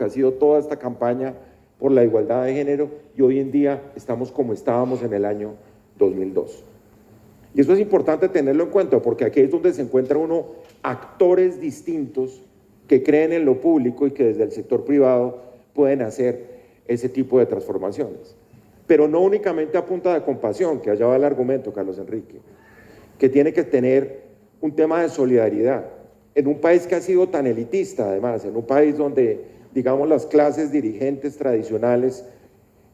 que ha sido toda esta campaña por la igualdad de género, y hoy en día estamos como estábamos en el año 2002. Y eso es importante tenerlo en cuenta, porque aquí es donde se encuentra uno actores distintos que creen en lo público y que desde el sector privado pueden hacer ese tipo de transformaciones. Pero no únicamente a punta de compasión, que allá va el argumento, Carlos Enrique, que tiene que tener un tema de solidaridad. En un país que ha sido tan elitista, además, en un país donde, digamos, las clases dirigentes tradicionales,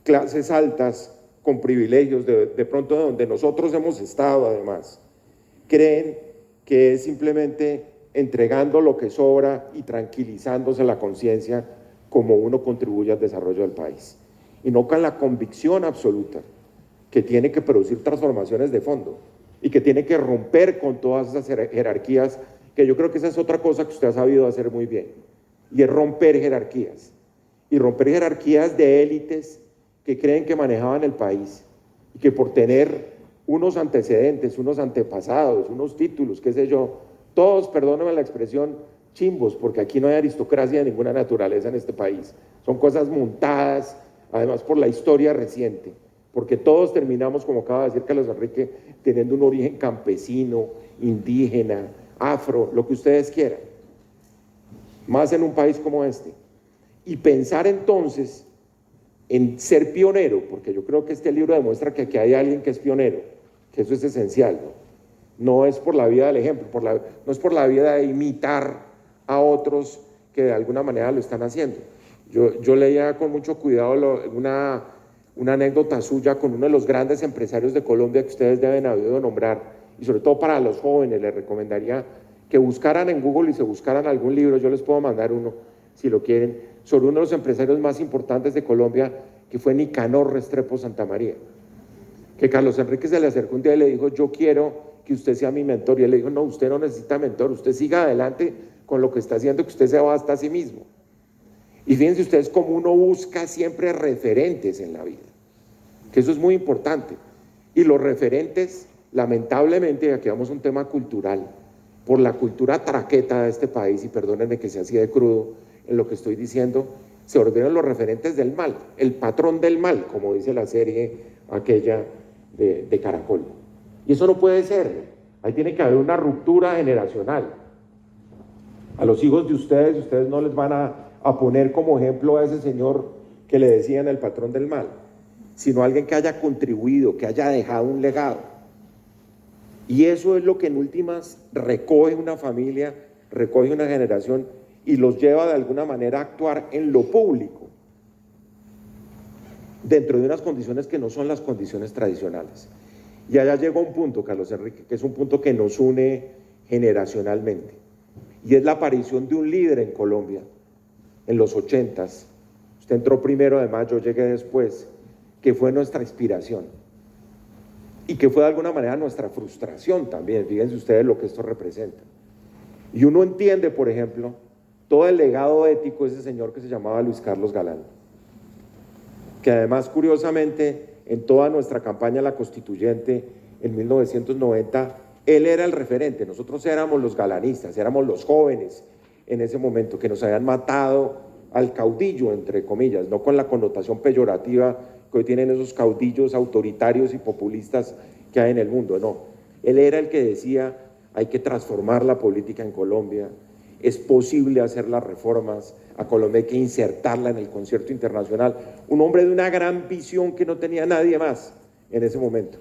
clases altas, con privilegios, de pronto donde nosotros hemos estado, además, creen que es simplemente entregando lo que sobra y tranquilizándose la conciencia como uno contribuye al desarrollo del país. Y no con la convicción absoluta que tiene que producir transformaciones de fondo y que tiene que romper con todas esas jerarquías, que yo creo que esa es otra cosa que usted ha sabido hacer muy bien, y es romper jerarquías. Y romper jerarquías de élites que creen que manejaban el país y que por tener unos antecedentes, unos antepasados, unos títulos, qué sé yo, todos, perdónenme la expresión, chimbos, porque aquí no hay aristocracia de ninguna naturaleza en este país. Son cosas montadas, además por la historia reciente, porque todos terminamos, como acaba de decir Carlos Enrique, teniendo un origen campesino, indígena, afro, lo que ustedes quieran, más en un país como este. Y pensar entonces en ser pionero, porque yo creo que este libro demuestra que aquí hay alguien que es pionero, que eso es esencial, ¿no? No es por la vía del ejemplo, no es por la vía de imitar a otros que de alguna manera lo están haciendo. Yo leía con mucho cuidado una anécdota suya con uno de los grandes empresarios de Colombia que ustedes deben haber oído nombrar, y sobre todo para los jóvenes les recomendaría que buscaran en Google y se buscaran algún libro, yo les puedo mandar uno si lo quieren, sobre uno de los empresarios más importantes de Colombia, que fue Nicanor Restrepo Santamaría, que Carlos Enrique se le acercó un día y le dijo: yo quiero que usted sea mi mentor, y él le dijo: no, usted no necesita mentor, usted siga adelante con lo que está haciendo, que usted se basta a sí mismo. Y fíjense ustedes cómo uno busca siempre referentes en la vida, que eso es muy importante, y los referentes, lamentablemente, aquí vamos a un tema cultural, por la cultura traqueta de este país, y perdónenme que sea así de crudo en lo que estoy diciendo, se ordenan los referentes del mal, el patrón del mal, como dice la serie aquella de Caracol. Y eso no puede ser, ahí tiene que haber una ruptura generacional. A los hijos de ustedes no les van a poner como ejemplo a ese señor que le decían el patrón del mal, sino alguien que haya contribuido, que haya dejado un legado. Y eso es lo que en últimas recoge una familia, recoge una generación y los lleva de alguna manera a actuar en lo público, dentro de unas condiciones que no son las condiciones tradicionales. Y allá llegó un punto, Carlos Enrique, que es un punto que nos une generacionalmente, y es la aparición de un líder en Colombia en los 80s. Usted entró primero, además yo llegué después, que fue nuestra inspiración y que fue de alguna manera nuestra frustración también. Fíjense ustedes lo que esto representa. Y uno entiende, por ejemplo, todo el legado ético de ese señor que se llamaba Luis Carlos Galán, que además, curiosamente, en toda nuestra campaña La Constituyente en 1990, él era el referente. Nosotros éramos los galanistas, éramos los jóvenes en ese momento, que nos habían matado al caudillo, entre comillas, no con la connotación peyorativa que hoy tienen esos caudillos autoritarios y populistas que hay en el mundo, no. Él era el que decía: hay que transformar la política en Colombia, es posible hacer las reformas, a Colombia hay que insertarla en el concierto internacional. Un hombre de una gran visión que no tenía nadie más en ese momento.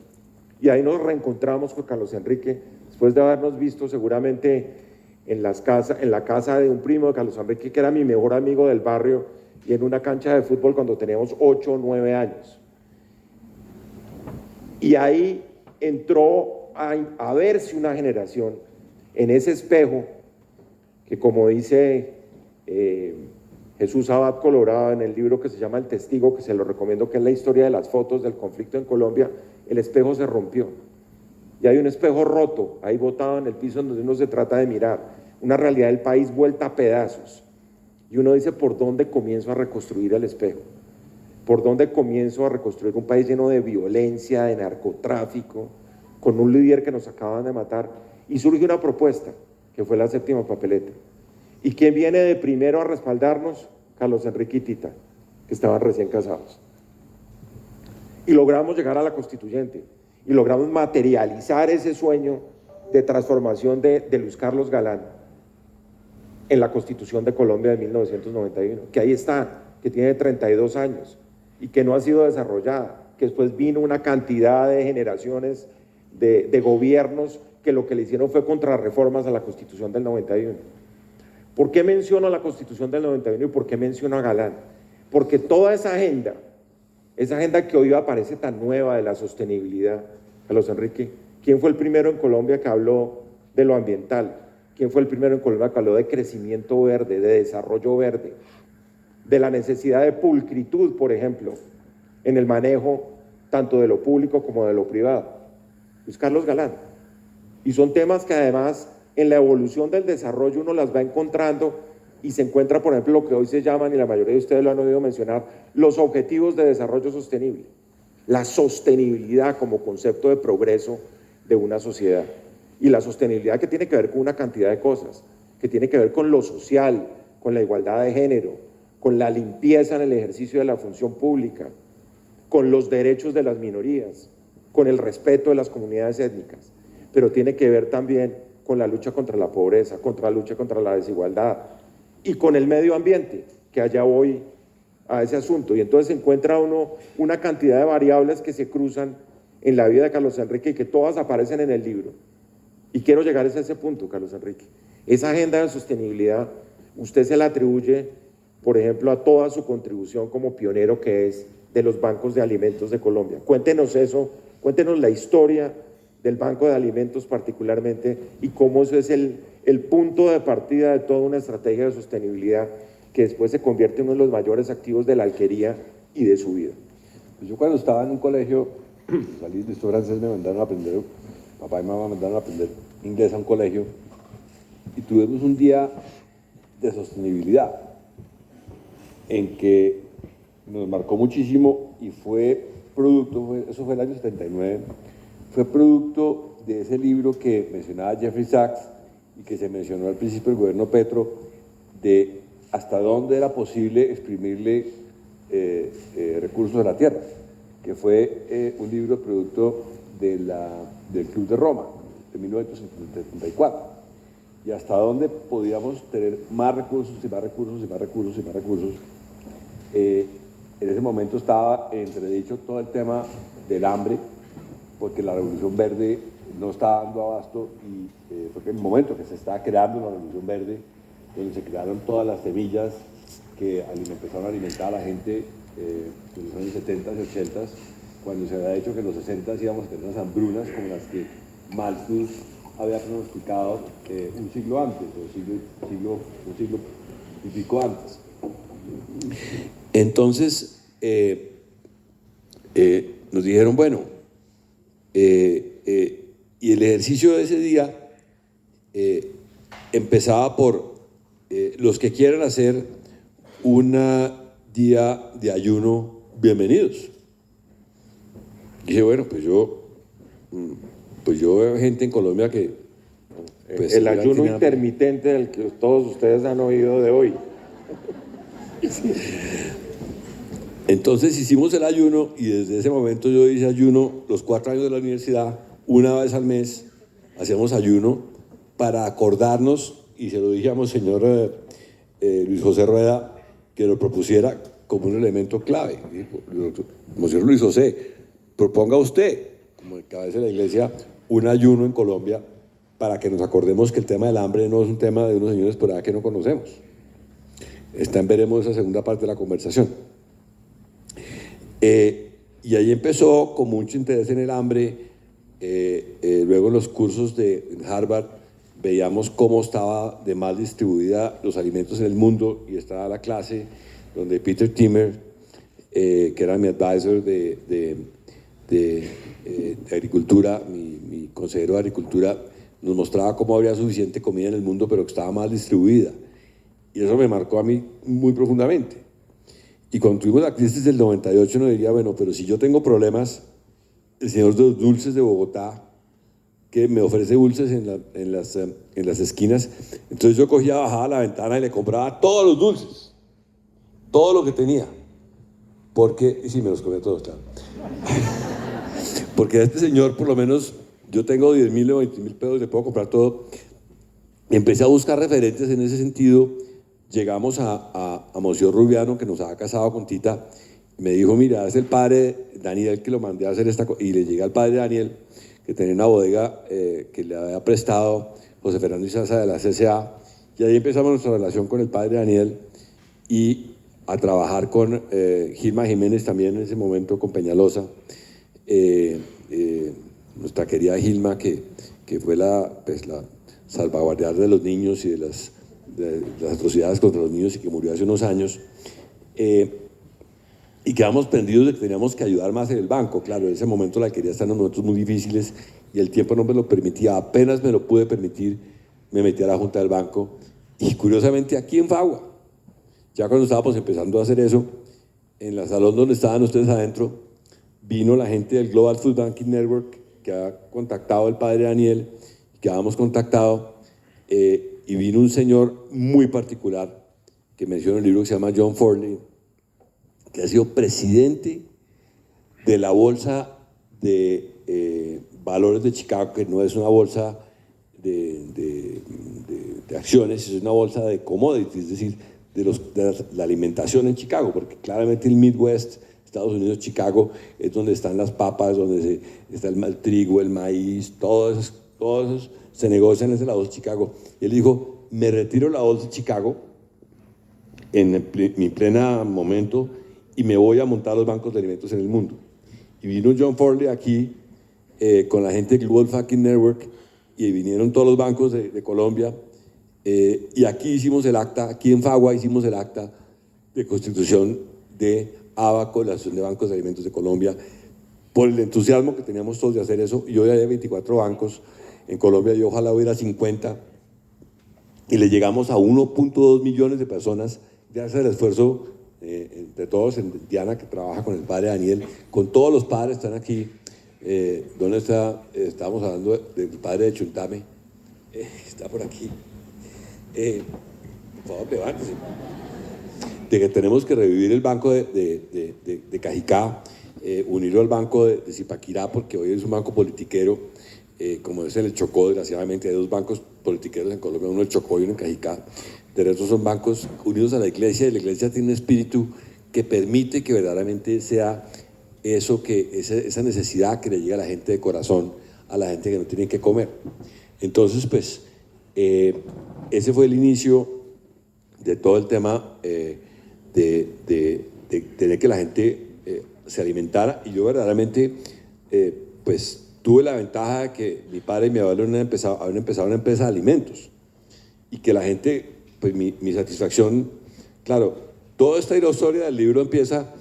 Y ahí nos reencontramos con Carlos Enrique, después de habernos visto seguramente en la casa de un primo de Carlos Enrique, que era mi mejor amigo del barrio, y en una cancha de fútbol cuando teníamos 8 o 9 años. Y ahí entró a verse una generación en ese espejo que, como dice Jesús Abad Colorado en el libro que se llama El Testigo, que se lo recomiendo, que es la historia de las fotos del conflicto en Colombia, el espejo se rompió. Y hay un espejo roto, ahí botado en el piso, donde uno se trata de mirar una realidad del país vuelta a pedazos. Y uno dice: ¿por dónde comienzo a reconstruir el espejo? ¿Por dónde comienzo a reconstruir un país lleno de violencia, de narcotráfico, con un líder que nos acaban de matar? Y surge una propuesta, que fue la séptima papeleta. ¿Y quién viene de primero a respaldarnos? Carlos Enrique y Tita, que estaban recién casados. Y logramos llegar a la constituyente, y logramos materializar ese sueño de transformación de Luis Carlos Galán en la Constitución de Colombia de 1991, que ahí está, que tiene 32 años y que no ha sido desarrollada, que después vino una cantidad de generaciones de gobiernos que lo que le hicieron fue contrarreformas a la Constitución del 91. ¿Por qué menciono la Constitución del 91 y por qué menciono a Galán? Porque toda esa agenda que hoy aparece tan nueva de la sostenibilidad, Carlos Enrique, ¿quién fue el primero en Colombia que habló de lo ambiental? ¿Quién fue el primero en Colombia que habló de crecimiento verde, de desarrollo verde, de la necesidad de pulcritud, por ejemplo, en el manejo tanto de lo público como de lo privado? Luis Carlos Galán. Y son temas que además en la evolución del desarrollo uno las va encontrando y se encuentra, por ejemplo, lo que hoy se llaman, y la mayoría de ustedes lo han oído mencionar, los objetivos de desarrollo sostenible. La sostenibilidad como concepto de progreso de una sociedad. Y la sostenibilidad que tiene que ver con una cantidad de cosas, que tiene que ver con lo social, con la igualdad de género, con la limpieza en el ejercicio de la función pública, con los derechos de las minorías, con el respeto de las comunidades étnicas, pero tiene que ver también con la lucha contra la pobreza, contra la lucha contra la desigualdad y con el medio ambiente, que allá voy a ese asunto. Y entonces encuentra uno una cantidad de variables que se cruzan en la vida de Carlos Enrique y que todas aparecen en el libro. Y quiero llegar a ese punto, Carlos Enrique. Esa agenda de sostenibilidad, usted se la atribuye, por ejemplo, a toda su contribución como pionero que es de los bancos de alimentos de Colombia. Cuéntenos eso, cuéntenos la historia del Banco de Alimentos particularmente y cómo eso es el punto de partida de toda una estrategia de sostenibilidad que después se convierte en uno de los mayores activos de la alquería y de su vida. Pues yo cuando estaba en un colegio, salí de estudiar francés, me mandaron a aprender, papá y mamá me mandaron a aprender inglés a un colegio y tuvimos un día de sostenibilidad en que nos marcó muchísimo y fue producto, eso fue el año 79, fue producto de ese libro que mencionaba Jeffrey Sachs y que se mencionó al principio del gobierno Petro, de hasta dónde era posible exprimirle recursos a la tierra, que fue un libro producto del Club de Roma, de 1974, y hasta dónde podíamos tener más recursos y más recursos y más recursos y más recursos. En ese momento estaba entredicho todo el tema del hambre, porque la Revolución Verde no estaba dando abasto y porque en el momento que se estaba creando la Revolución Verde, donde se crearon todas las semillas que empezaron a alimentar a la gente en los años 70 y 80, cuando se había dicho que en los 60 íbamos a tener unas hambrunas como las que Malthus había pronosticado un siglo antes, un siglo y pico antes. Entonces, nos dijeron, bueno, y el ejercicio de ese día empezaba por los que quieran hacer un día de ayuno, bienvenidos. Y dije, bueno, pues yo veo gente en Colombia que... Pues, el ayuno intermitente del que todos ustedes han oído de hoy. Entonces hicimos el ayuno y desde ese momento yo hice ayuno los 4 años de la universidad, una vez al mes hacíamos ayuno para acordarnos, y se lo dije a Monseñor Luis José Rueda que lo propusiera como un elemento clave. Monseñor Luis José, proponga usted, como el cabeza de la iglesia, un ayuno en Colombia para que nos acordemos que el tema del hambre no es un tema de unos señores por allá que no conocemos. Veremos esa segunda parte de la conversación. Y ahí empezó con mucho interés en el hambre. Luego en los cursos de Harvard veíamos cómo estaba de mal distribuida los alimentos en el mundo, y estaba la clase donde Peter Timmer, que era mi advisor de agricultura, mi consejero de agricultura, nos mostraba cómo había suficiente comida en el mundo, pero que estaba mal distribuida. Y eso me marcó a mí muy profundamente. Y cuando tuvimos la crisis del 98, nos diría, bueno, pero si yo tengo problemas, el señor de los dulces de Bogotá, que me ofrece dulces en las esquinas, entonces yo cogía, bajaba a la ventana y le compraba todos los dulces. todo lo que tenía, porque, y sí, me los comí todos, claro. Porque a este señor, por lo menos, yo tengo 10.000 o 20.000 pesos, le puedo comprar todo. Y empecé a buscar referentes en ese sentido. Llegamos a Monsieur Rubiano, que nos había casado con Tita. Me dijo, mira, es el padre Daniel que lo mandé a hacer esta cosa. Y le llega al padre Daniel, que tenía una bodega que le había prestado José Fernando Izaza de la CCA. Y ahí empezamos nuestra relación con el padre Daniel y a trabajar con Gilma Jiménez también en ese momento, con Peñalosa. Nuestra querida Gilma, que fue la salvaguardiar de los niños y de las atrocidades contra los niños y que murió hace unos años. Y quedamos prendidos de que teníamos que ayudar más en el banco. Claro, en ese momento la quería estar en unos momentos muy difíciles y el tiempo no me lo permitía. Apenas me lo pude permitir, me metí a la junta del banco y curiosamente aquí en Fagua, ya cuando estábamos empezando a hacer eso, en la salón donde estaban ustedes adentro, vino la gente del Global Food Banking Network que ha contactado el padre Daniel, que habíamos contactado, y vino un señor muy particular que menciona en el libro que se llama John Forley, que ha sido presidente de la Bolsa de Valores de Chicago, que no es una bolsa de acciones, es una bolsa de commodities, es decir, de la alimentación en Chicago, porque claramente el Midwest, Estados Unidos, Chicago, es donde están las papas, donde está el trigo, el maíz, todos esos se negocian en la bolsa de Chicago. Y él dijo, me retiro de la bolsa de Chicago en mi pleno momento y me voy a montar los bancos de alimentos en el mundo. Y vino John Forley aquí con la gente del Global Banking Network y vinieron todos los bancos de Colombia y aquí hicimos el acta, aquí en Fagua hicimos el acta de constitución de ABACO, la Asociación de Bancos de Alimentos de Colombia, por el entusiasmo que teníamos todos de hacer eso. Y hoy hay 24 bancos en Colombia y ojalá hubiera 50 y le llegamos a 1.2 millones de personas gracias al esfuerzo de todos, en Diana que trabaja con el padre Daniel, con todos los padres están aquí. ¿Dónde está? Estábamos hablando del padre de Chuntame, está por aquí. Por favor, levántese. De que tenemos que revivir el banco de Cajicá, unirlo al banco de Zipaquirá, porque hoy es un banco politiquero, como es el Chocó. Desgraciadamente hay dos bancos politiqueros en Colombia, uno el Chocó y uno en Cajicá. De resto son bancos unidos a la iglesia, y la iglesia tiene un espíritu que permite que verdaderamente sea eso, esa necesidad que le llega a la gente de corazón, a la gente que no tiene que comer. Entonces, pues, ese fue el inicio de todo el tema de tener que la gente se alimentara. Y yo verdaderamente, pues, tuve la ventaja de que mi padre y mi abuelo habían empezado una empresa de alimentos y que la gente, pues mi satisfacción, claro, toda esta historia del libro empieza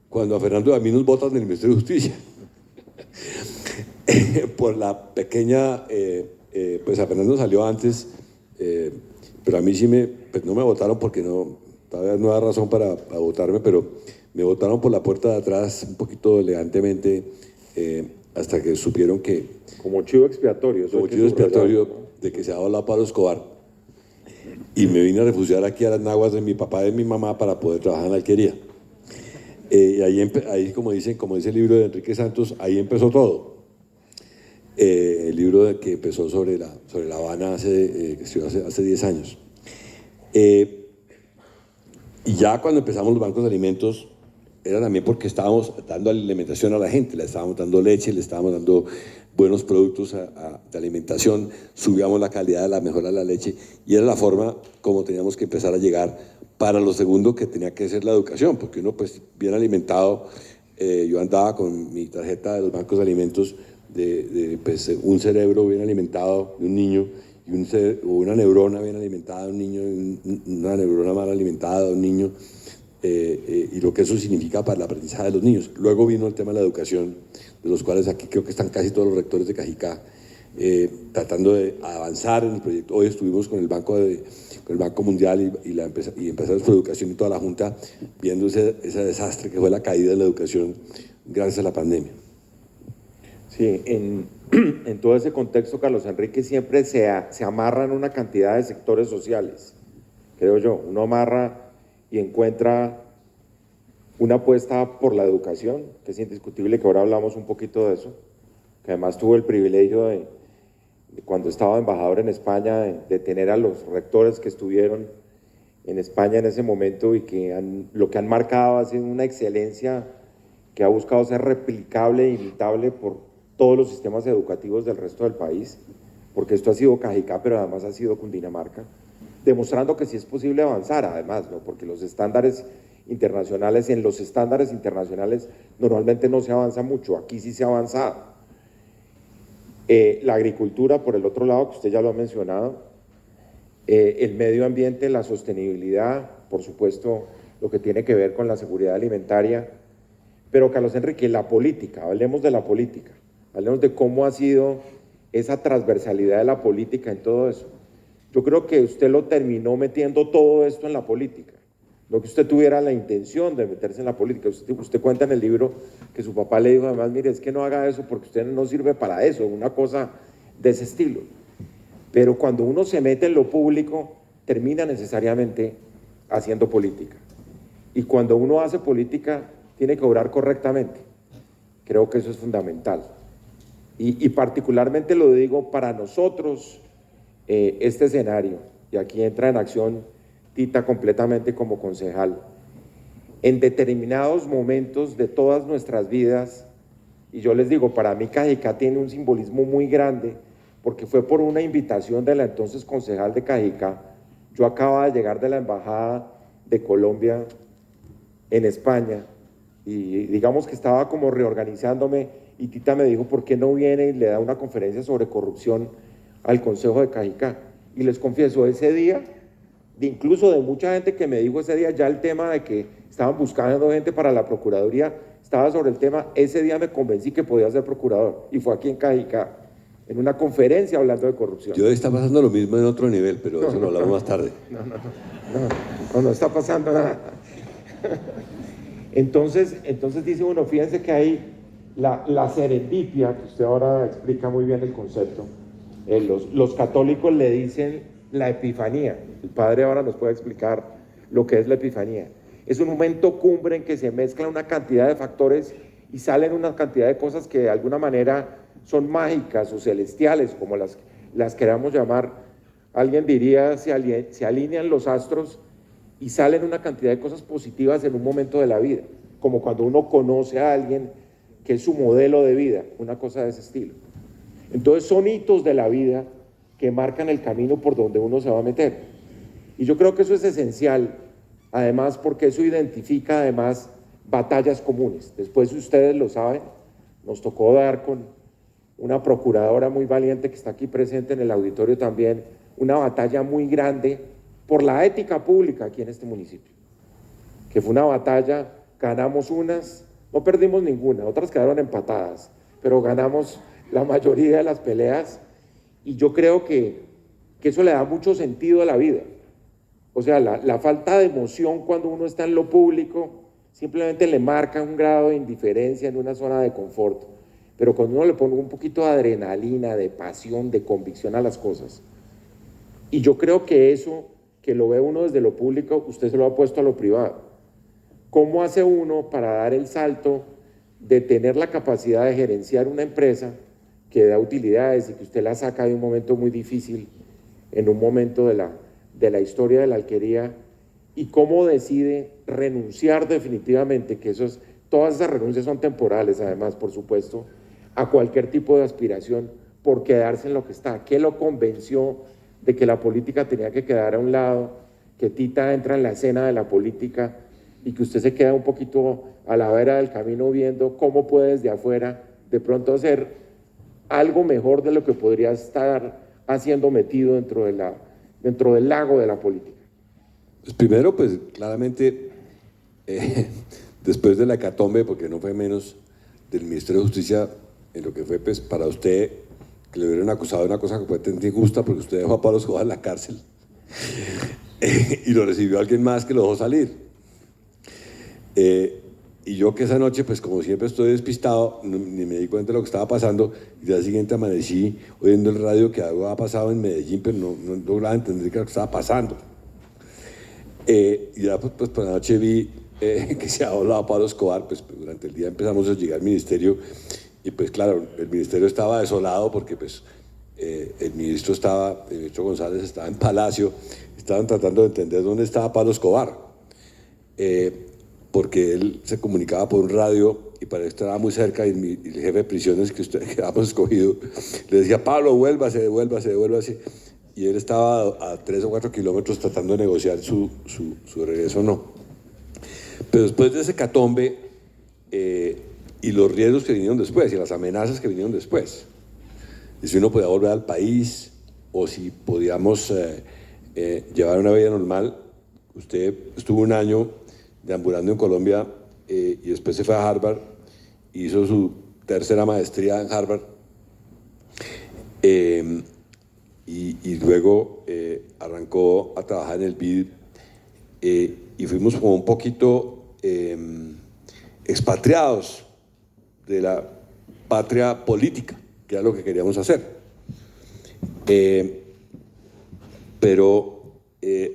cuando a Fernando y a mí nos botan del Ministerio de Justicia por la pequeña, pues a Fernando salió antes, pero a mí sí pues no me votaron porque todavía no había razón para votarme, pero me votaron por la puerta de atrás un poquito elegantemente, hasta que supieron que... Como chivo expiatorio. Como chivo expiatorio, ¿no? De que se había hablado Pablo Escobar. Y me vine a refugiar aquí a las naguas de mi papá y de mi mamá para poder trabajar en la alquería. Y ahí como dice el libro de Enrique Santos, ahí empezó todo. El libro que empezó sobre La Habana hace 10 años. Y ya cuando empezamos los bancos de alimentos, era también porque estábamos dando alimentación a la gente, le estábamos dando leche, le estábamos dando buenos productos de alimentación, subíamos la calidad, la mejora de la leche, y era la forma como teníamos que empezar a llegar para lo segundo, que tenía que ser la educación, porque uno pues bien alimentado, yo andaba con mi tarjeta de los bancos de alimentos, pues, un cerebro bien alimentado de un niño, y una neurona bien alimentada de un niño, y una neurona mal alimentada de un niño, y lo que eso significa para el aprendizaje de los niños. Luego vino el tema de la educación, de los cuales aquí creo que están casi todos los rectores de Cajicá, tratando de avanzar en el proyecto. Hoy estuvimos con el Banco Mundial y empezamos por educación y toda la Junta, viendo ese desastre que fue la caída de la educación gracias a la pandemia. Sí, en todo ese contexto, Carlos Enrique, siempre se amarran una cantidad de sectores sociales, creo yo. Uno amarra y encuentra una apuesta por la educación, que es indiscutible que ahora hablamos un poquito de eso, que además tuve el privilegio de cuando estaba embajador en España, de tener a los rectores que estuvieron en España en ese momento y que lo que han marcado ha sido una excelencia que ha buscado ser replicable e imitable por todos los sistemas educativos del resto del país, porque esto ha sido Cajicá, pero además ha sido Cundinamarca, demostrando que sí es posible avanzar, además, ¿no? Porque los estándares internacionales, en los estándares internacionales normalmente no se avanza mucho, aquí sí se ha avanzado. La agricultura, por el otro lado, que usted ya lo ha mencionado, el medio ambiente, la sostenibilidad, por supuesto, lo que tiene que ver con la seguridad alimentaria, pero Carlos Enrique, la política, hablemos de la política, hablemos de cómo ha sido esa transversalidad de la política en todo eso. Yo creo que usted lo terminó metiendo todo esto en la política, no que usted tuviera la intención de meterse en la política. Usted cuenta en el libro que su papá le dijo además, mire, es que no haga eso porque usted no sirve para eso, una cosa de ese estilo. Pero cuando uno se mete en lo público, termina necesariamente haciendo política. Y cuando uno hace política, tiene que obrar correctamente. Creo que eso es fundamental. Y particularmente lo digo para nosotros, este escenario, y aquí entra en acción Tita completamente como concejal, en determinados momentos de todas nuestras vidas, y yo les digo, para mí Cajicá tiene un simbolismo muy grande, porque fue por una invitación de la entonces concejal de Cajicá. Yo acababa de llegar de la Embajada de Colombia en España, y digamos que estaba como reorganizándome, y Tita me dijo, ¿por qué no viene y le da una conferencia sobre corrupción al Consejo de Cajicá? Y les confieso, ese día, incluso de mucha gente que me dijo ese día, ya el tema de que estaban buscando gente para la Procuraduría, estaba sobre el tema, ese día me convencí que podía ser procurador, y fue aquí en Cajicá, en una conferencia hablando de corrupción. Yo está pasando lo mismo en otro nivel, pero eso lo hablamos más tarde. No está pasando nada. Entonces dice uno, fíjense que hay la serendipia, que usted ahora explica muy bien el concepto. Los católicos le dicen la epifanía. El padre ahora nos puede explicar lo que es la epifanía. Es un momento cumbre en que se mezcla una cantidad de factores y salen una cantidad de cosas que de alguna manera son mágicas o celestiales, como las queramos llamar. Alguien diría, se alinean los astros y salen una cantidad de cosas positivas en un momento de la vida, como cuando uno conoce a alguien que es su modelo de vida, una cosa de ese estilo. Entonces son hitos de la vida que marcan el camino por donde uno se va a meter. Y yo creo que eso es esencial, además porque eso identifica además batallas comunes. Después, ustedes lo saben, nos tocó dar con una procuradora muy valiente que está aquí presente en el auditorio también, una batalla muy grande por la ética pública aquí en este municipio, que fue una batalla, ganamos unas, no perdimos ninguna, otras quedaron empatadas, pero ganamos la mayoría de las peleas, y yo creo que eso le da mucho sentido a la vida. O sea, la falta de emoción cuando uno está en lo público simplemente le marca un grado de indiferencia en una zona de confort, pero cuando uno le pone un poquito de adrenalina, de pasión, de convicción a las cosas, y yo creo que eso, que lo ve uno desde lo público, usted se lo ha puesto a lo privado. ¿Cómo hace uno para dar el salto de tener la capacidad de gerenciar una empresa que da utilidades y que usted la saca de un momento muy difícil, en un momento de la historia de la alquería, y cómo decide renunciar definitivamente, que todas esas renuncias son temporales además, por supuesto, a cualquier tipo de aspiración por quedarse en lo que está? ¿Qué lo convenció de que la política tenía que quedar a un lado, que Tita entra en la escena de la política y que usted se queda un poquito a la vera del camino viendo cómo puede desde afuera de pronto hacer algo mejor de lo que podría estar haciendo metido dentro del lago de la política? Pues primero, pues claramente, después de la hecatombe, porque no fue menos, del Ministerio de Justicia, en lo que fue pues para usted, que le hubieran acusado de una cosa completamente injusta, porque usted dejó a Pablo Escobar en la cárcel y lo recibió alguien más que lo dejó salir. Y yo, que esa noche, pues como siempre estoy despistado, ni me di cuenta de lo que estaba pasando, y al día siguiente amanecí oyendo el radio que algo había pasado en Medellín, pero no lograba entender qué era lo que estaba pasando. Y ya pues por la noche vi que se ha hablado Pablo Escobar, pues durante el día empezamos a llegar al ministerio y pues claro, el ministerio estaba desolado porque pues el ministro González estaba en Palacio, estaban tratando de entender dónde estaba Pablo Escobar, porque él se comunicaba por un radio y para esto estaba muy cerca y el jefe de prisiones que habíamos escogido le decía, Pablo, devuélvase, y él estaba a 3 o 4 kilómetros tratando de negociar su regreso o no. Pero después de ese catombe y los riesgos que vinieron después y las amenazas que vinieron después, y si uno podía volver al país o si podíamos llevar una vida normal, usted estuvo un año deambulando en Colombia y después se fue a Harvard, hizo su tercera maestría en Harvard y luego arrancó a trabajar en el BID y fuimos como un poquito expatriados de la patria política, que era lo que queríamos hacer. Pero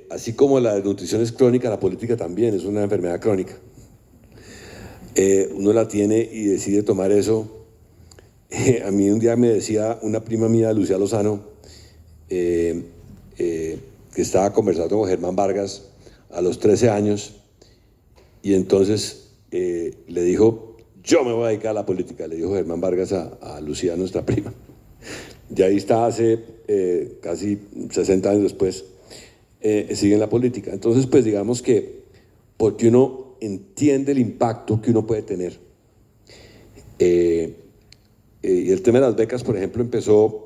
así como la desnutrición es crónica, la política también es una enfermedad crónica. Uno la tiene y decide tomar eso. A mí un día me decía una prima mía, Lucía Lozano, que estaba conversando con Germán Vargas a los 13 años y entonces le dijo, yo me voy a dedicar a la política, le dijo Germán Vargas a Lucía, nuestra prima. Y ahí está hace casi 60 años después, sigue en la política. Entonces, pues digamos que porque uno entiende el impacto que uno puede tener. Y el tema de las becas, por ejemplo, empezó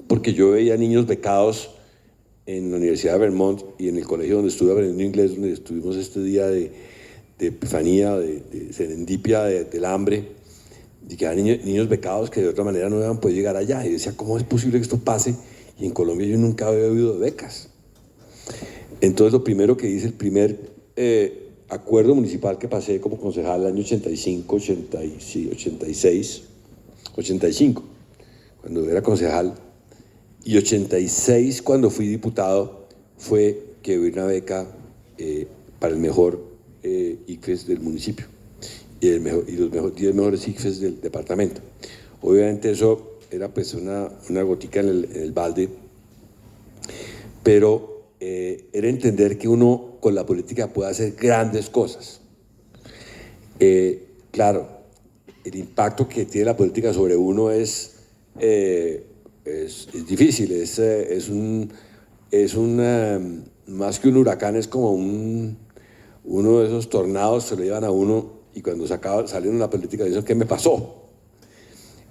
porque yo veía niños becados en la Universidad de Vermont y en el colegio donde estuve aprendiendo inglés, donde estuvimos este día de epifanía, de serendipia, del hambre, y que eran niños becados que de otra manera no iban a poder llegar allá. Y decía, ¿cómo es posible que esto pase? Y en Colombia yo nunca había oído de becas. Entonces lo primero que hice, el primer acuerdo municipal que pasé como concejal el año 85, 85, cuando era concejal, y 86 cuando fui diputado, fue que hubo una beca para el mejor ICFES del municipio y los 10 mejores ICFES del departamento. Obviamente eso era pues una gotica en el balde, pero era entender que uno con la política puede hacer grandes cosas. Claro, el impacto que tiene la política sobre uno es difícil, más que un huracán, es como uno de esos tornados se lo llevan a uno y cuando salieron la política dicen, ¿qué me pasó?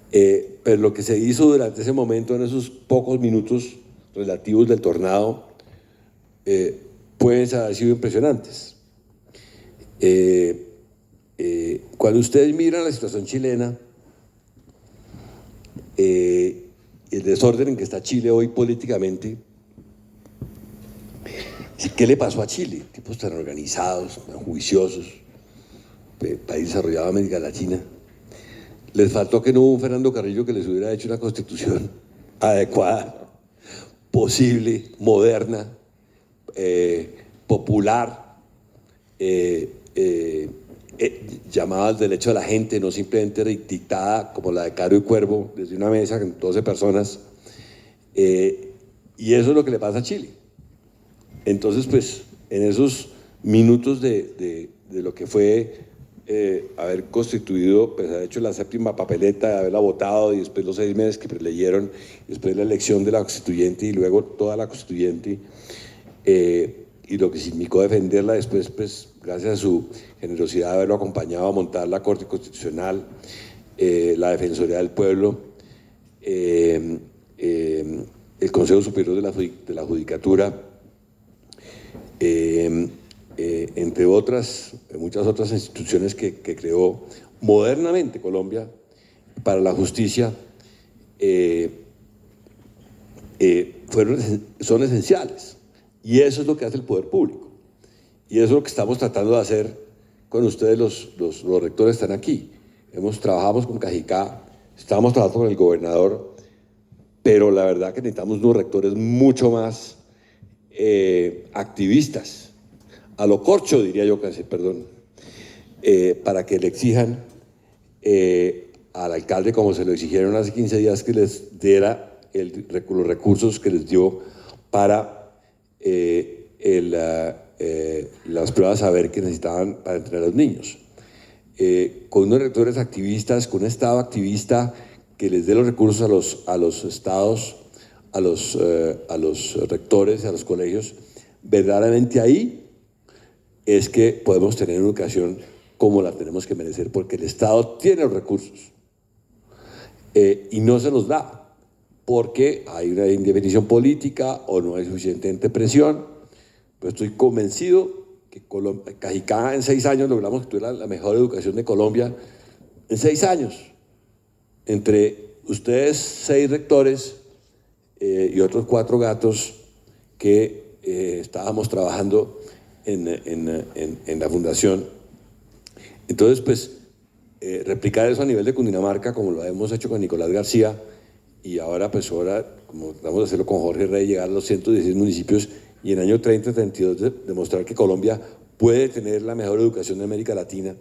Pero lo que se hizo durante ese momento, en esos pocos minutos relativos del tornado, pueden haber sido impresionantes. Cuando ustedes miran la situación chilena, el desorden en que está Chile hoy políticamente, ¿qué le pasó a Chile? Tipos tan organizados, tan juiciosos, país desarrollado de América Latina. Les faltó que no hubo un Fernando Carrillo que les hubiera hecho una constitución adecuada, posible, moderna, popular, llamada al derecho de la gente, no simplemente dictada como la de Caro y Cuervo desde una mesa con 12 personas. Y eso es lo que le pasa a Chile. Entonces, pues, en esos minutos de lo que fue haber constituido, pues haber hecho la séptima papeleta, haberla votado y después los 6 meses que preleyeron, después la elección de la constituyente y luego toda la constituyente, y lo que significó defenderla después, pues gracias a su generosidad de haberlo acompañado a montar la Corte Constitucional, la Defensoría del Pueblo, el Consejo Superior de la Judicatura, entre otras, muchas otras instituciones que creó modernamente Colombia para la justicia, son esenciales. Y eso es lo que hace el poder público. Y eso es lo que estamos tratando de hacer con ustedes, los rectores están aquí. Trabajamos con Cajicá, estamos trabajando con el gobernador, pero la verdad que necesitamos unos rectores mucho más activistas, a lo corcho, diría yo casi, perdón, para que le exijan al alcalde, como se lo exigieron hace 15 días, que les diera los recursos que les dio para las pruebas a ver que necesitaban para entrenar a los niños. Con unos rectores activistas, con un Estado activista que les dé los recursos a los estados, a los rectores, a los colegios, verdaderamente ahí es que podemos tener una educación como la tenemos que merecer, porque el Estado tiene los recursos y no se los da, porque hay una indefinición política o no hay suficiente presión. Pero estoy convencido que Cajicá en 6 años logramos que tuviera la mejor educación de Colombia, en 6 años, entre ustedes 6 rectores y otros 4 gatos que estábamos trabajando en la fundación. Entonces, pues, replicar eso a nivel de Cundinamarca, como lo hemos hecho con Nicolás García, y ahora, pues, como vamos a hacerlo con Jorge Rey, llegar a los 116 municipios y en el año 30-32 demostrar que Colombia puede tener la mejor educación de América Latina,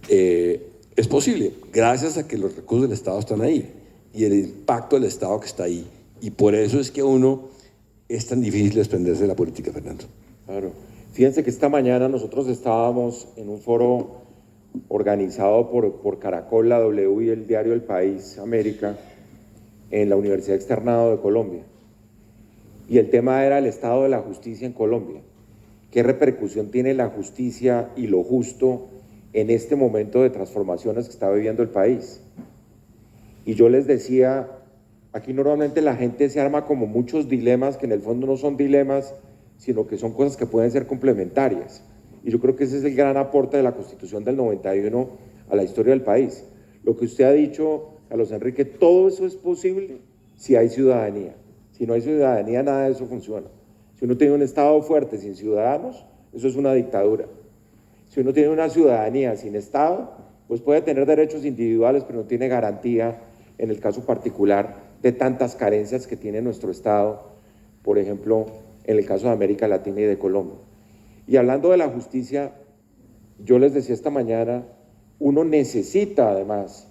es posible, gracias a que los recursos del Estado están ahí y el impacto del Estado que está ahí. Y por eso es que es tan difícil desprenderse de la política, Fernando. Claro. Fíjense que esta mañana nosotros estábamos en un foro organizado por Caracol, la W y el diario El País América, en la Universidad Externado de Colombia. Y el tema era el estado de la justicia en Colombia. ¿Qué repercusión tiene la justicia y lo justo en este momento de transformaciones que está viviendo el país? Y yo les decía, aquí normalmente la gente se arma como muchos dilemas que en el fondo no son dilemas, sino que son cosas que pueden ser complementarias. Y yo creo que ese es el gran aporte de la Constitución del 91 a la historia del país. Lo que usted ha dicho, Carlos Enrique, todo eso es posible si hay ciudadanía. Si no hay ciudadanía, nada de eso funciona. Si uno tiene un Estado fuerte sin ciudadanos, eso es una dictadura. Si uno tiene una ciudadanía sin Estado, pues puede tener derechos individuales, pero no tiene garantía, en el caso particular, de tantas carencias que tiene nuestro Estado, por ejemplo, en el caso de América Latina y de Colombia. Y hablando de la justicia, yo les decía esta mañana, uno necesita además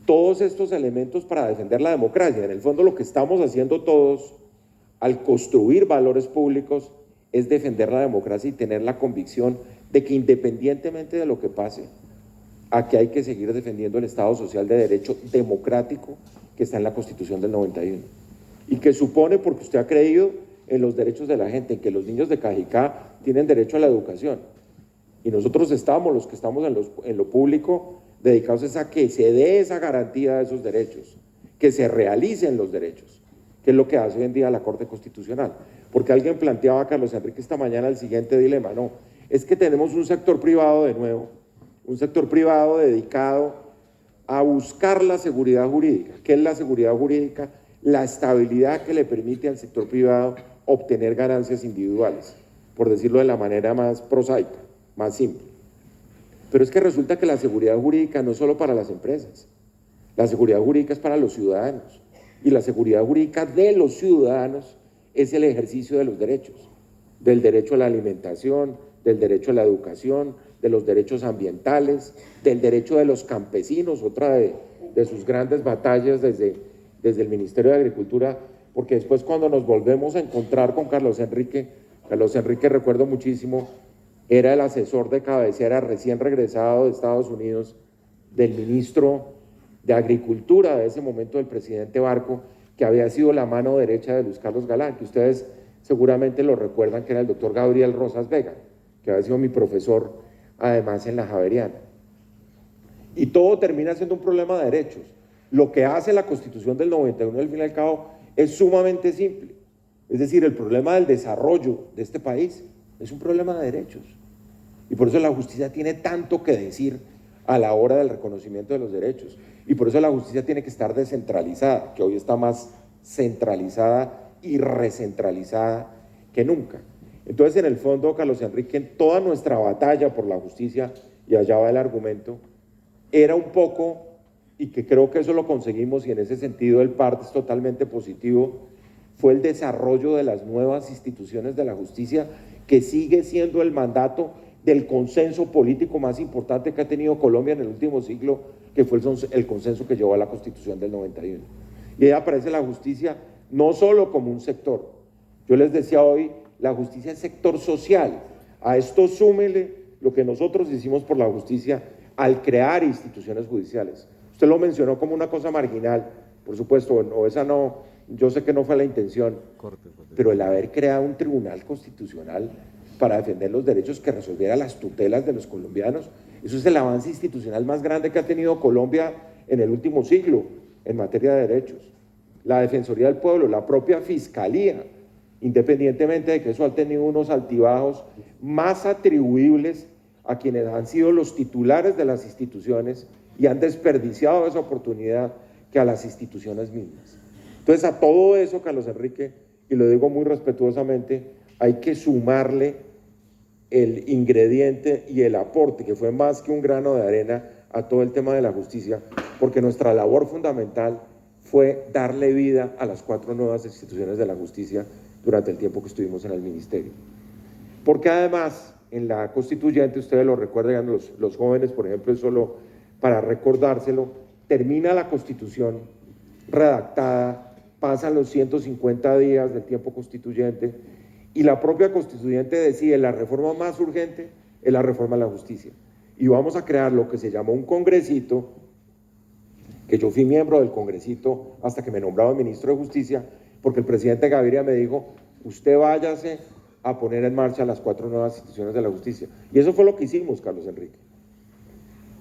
todos estos elementos para defender la democracia. En el fondo lo que estamos haciendo todos al construir valores públicos es defender la democracia y tener la convicción de que independientemente de lo que pase, aquí hay que seguir defendiendo el Estado social de derecho democrático que está en la Constitución del 91 y que supone, porque usted ha creído en los derechos de la gente, en que los niños de Cajicá tienen derecho a la educación y nosotros estamos, los que estamos en lo público, dedicados a que se dé esa garantía de esos derechos, que se realicen los derechos, que es lo que hace hoy en día la Corte Constitucional. Porque alguien planteaba a Carlos Enrique esta mañana el siguiente dilema, no, es que tenemos un sector privado de nuevo, un sector privado dedicado a buscar la seguridad jurídica. ¿Qué es la seguridad jurídica? La estabilidad que le permite al sector privado obtener ganancias individuales, por decirlo de la manera más prosaica, más simple. Pero es que resulta que la seguridad jurídica no es solo para las empresas, la seguridad jurídica es para los ciudadanos, y la seguridad jurídica de los ciudadanos es el ejercicio de los derechos, del derecho a la alimentación, del derecho a la educación, de los derechos ambientales, del derecho de los campesinos, otra de sus grandes batallas desde el Ministerio de Agricultura, porque después cuando nos volvemos a encontrar con Carlos Enrique, recuerdo muchísimo, era el asesor de cabecera recién regresado de Estados Unidos del ministro de Agricultura de ese momento, del presidente Barco, que había sido la mano derecha de Luis Carlos Galán, que ustedes seguramente lo recuerdan, que era el doctor Gabriel Rosas Vega, que había sido mi profesor además en la Javeriana. Y todo termina siendo un problema de derechos. Lo que hace la Constitución del 91, al fin y al cabo, es sumamente simple. Es decir, el problema del desarrollo de este país es un problema de derechos. Y por eso la justicia tiene tanto que decir a la hora del reconocimiento de los derechos. Y por eso la justicia tiene que estar descentralizada, que hoy está más centralizada y recentralizada que nunca. Entonces, en el fondo, Carlos Enrique, en toda nuestra batalla por la justicia, y allá va el argumento, era un poco, y que creo que eso lo conseguimos, y en ese sentido el parte es totalmente positivo, fue el desarrollo de las nuevas instituciones de la justicia que sigue siendo el mandato del consenso político más importante que ha tenido Colombia en el último siglo, que fue el consenso que llevó a la Constitución del 91. Y ahí aparece la justicia no solo como un sector. Yo les decía hoy, la justicia es sector social. A esto súmele lo que nosotros hicimos por la justicia al crear instituciones judiciales. Usted lo mencionó como una cosa marginal, por supuesto, o esa no, yo sé que no fue la intención, pero el haber creado un tribunal constitucional para defender los derechos que resolviera las tutelas de los colombianos, eso es el avance institucional más grande que ha tenido Colombia en el último siglo en materia de derechos. La Defensoría del Pueblo, la propia Fiscalía, independientemente de que eso ha tenido unos altibajos más atribuibles a quienes han sido los titulares de las instituciones y han desperdiciado esa oportunidad que a las instituciones mismas. Entonces, a todo eso, Carlos Enrique, y lo digo muy respetuosamente, hay que sumarle el ingrediente y el aporte, que fue más que un grano de arena a todo el tema de la justicia, porque nuestra labor fundamental fue darle vida a las 4 nuevas instituciones de la justicia durante el tiempo que estuvimos en el ministerio. Porque además, en la constituyente, ustedes lo recuerdan, los jóvenes, por ejemplo, es solo para recordárselo, termina la constitución redactada, pasan los 150 días del tiempo constituyente y la propia constituyente decide la reforma más urgente es la reforma de la justicia. Y vamos a crear lo que se llamó un congresito, que yo fui miembro del congresito hasta que me nombraron ministro de Justicia, porque el presidente Gaviria me dijo, usted váyase a poner en marcha las 4 nuevas instituciones de la justicia. Y eso fue lo que hicimos, Carlos Enrique.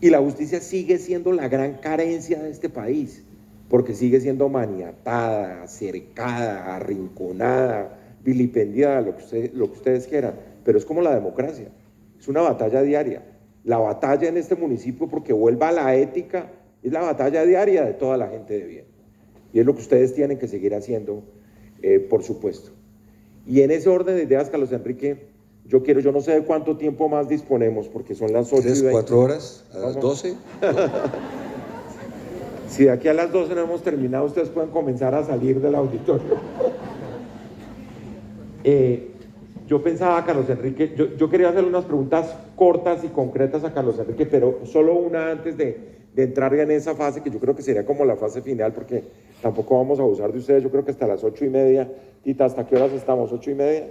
Y la justicia sigue siendo la gran carencia de este país, porque sigue siendo maniatada, cercada, arrinconada, vilipendiada, lo que ustedes quieran, pero es como la democracia, es una batalla diaria. La batalla en este municipio, porque vuelva a la ética, es la batalla diaria de toda la gente de bien. Y es lo que ustedes tienen que seguir haciendo, por supuesto. Y en ese orden de ideas, Carlos Enrique, yo no sé de cuánto tiempo más disponemos, porque son las 8:20. 4 horas, a las 12. Si de aquí a las 12 no hemos terminado, ustedes pueden comenzar a salir del auditorio. Yo pensaba, Carlos Enrique, yo quería hacerle unas preguntas cortas y concretas a Carlos Enrique, pero solo una antes de entrar en esa fase, que yo creo que sería como la fase final, porque tampoco vamos a abusar de ustedes. Yo creo que hasta las 8:30, Tita, ¿hasta qué horas estamos? 8:30.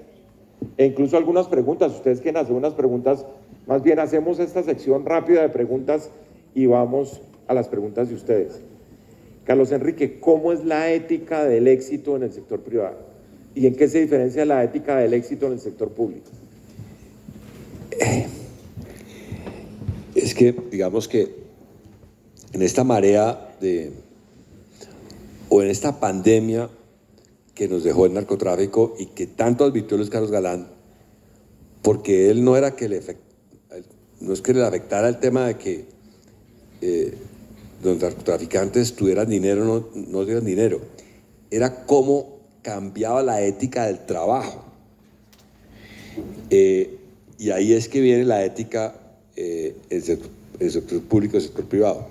E incluso algunas preguntas, ustedes quieren hacer unas preguntas, más bien hacemos esta sección rápida de preguntas y vamos a las preguntas de ustedes. Carlos Enrique, ¿cómo es la ética del éxito en el sector privado? ¿Y en qué se diferencia la ética del éxito en el sector público? Es que, digamos que en esta marea o en esta pandemia que nos dejó el narcotráfico y que tanto advirtió Luis Carlos Galán, porque él no era no es que le afectara el tema de que los narcotraficantes tuvieran dinero o no tuvieran dinero, era cómo cambiaba la ética del trabajo. Y ahí es que viene la ética el sector público y el sector privado.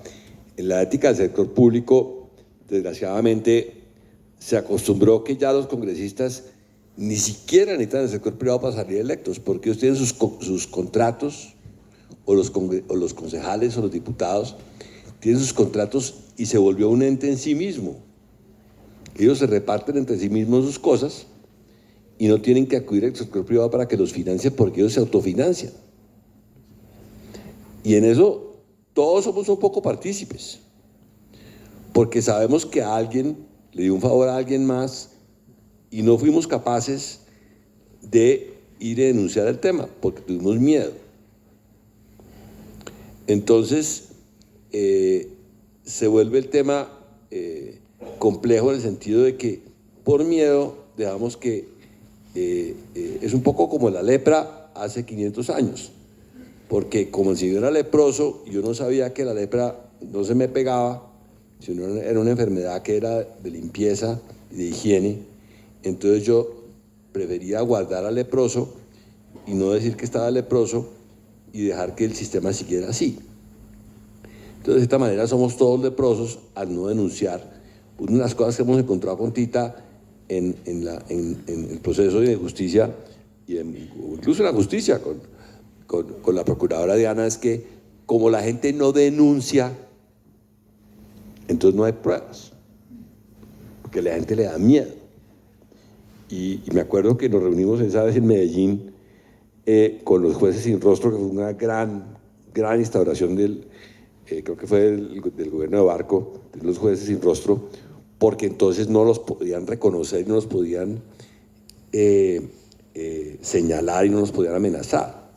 En la ética del sector público, desgraciadamente, se acostumbró que ya los congresistas ni siquiera necesitan el sector privado para salir electos, porque ellos tienen sus contratos, o los concejales o los diputados tienen sus contratos y se volvió un ente en sí mismo. Ellos se reparten entre sí mismos sus cosas y no tienen que acudir al sector privado para que los financie, porque ellos se autofinancian. Y en eso todos somos un poco partícipes, porque sabemos que alguien le dio un favor a alguien más y no fuimos capaces de ir a denunciar el tema, porque tuvimos miedo. Entonces, se vuelve el tema complejo en el sentido de que por miedo dejamos que es un poco como la lepra hace 500 años, porque como si yo era leproso, yo no sabía que la lepra no se me pegaba, sino era una enfermedad que era de limpieza y de higiene. Entonces yo prefería guardar al leproso y no decir que estaba leproso y dejar que el sistema siguiera así. Entonces, de esta manera somos todos leprosos al no denunciar. Una de las cosas que hemos encontrado con Tita en el proceso de justicia incluso en la justicia con la procuradora Diana, es que como la gente no denuncia, entonces no hay pruebas, porque a la gente le da miedo. Y me acuerdo que nos reunimos esa vez en Medellín con los jueces sin rostro, que fue una gran instauración creo que fue del gobierno de Barco, de los jueces sin rostro, porque entonces no los podían reconocer, no los podían señalar y no los podían amenazar.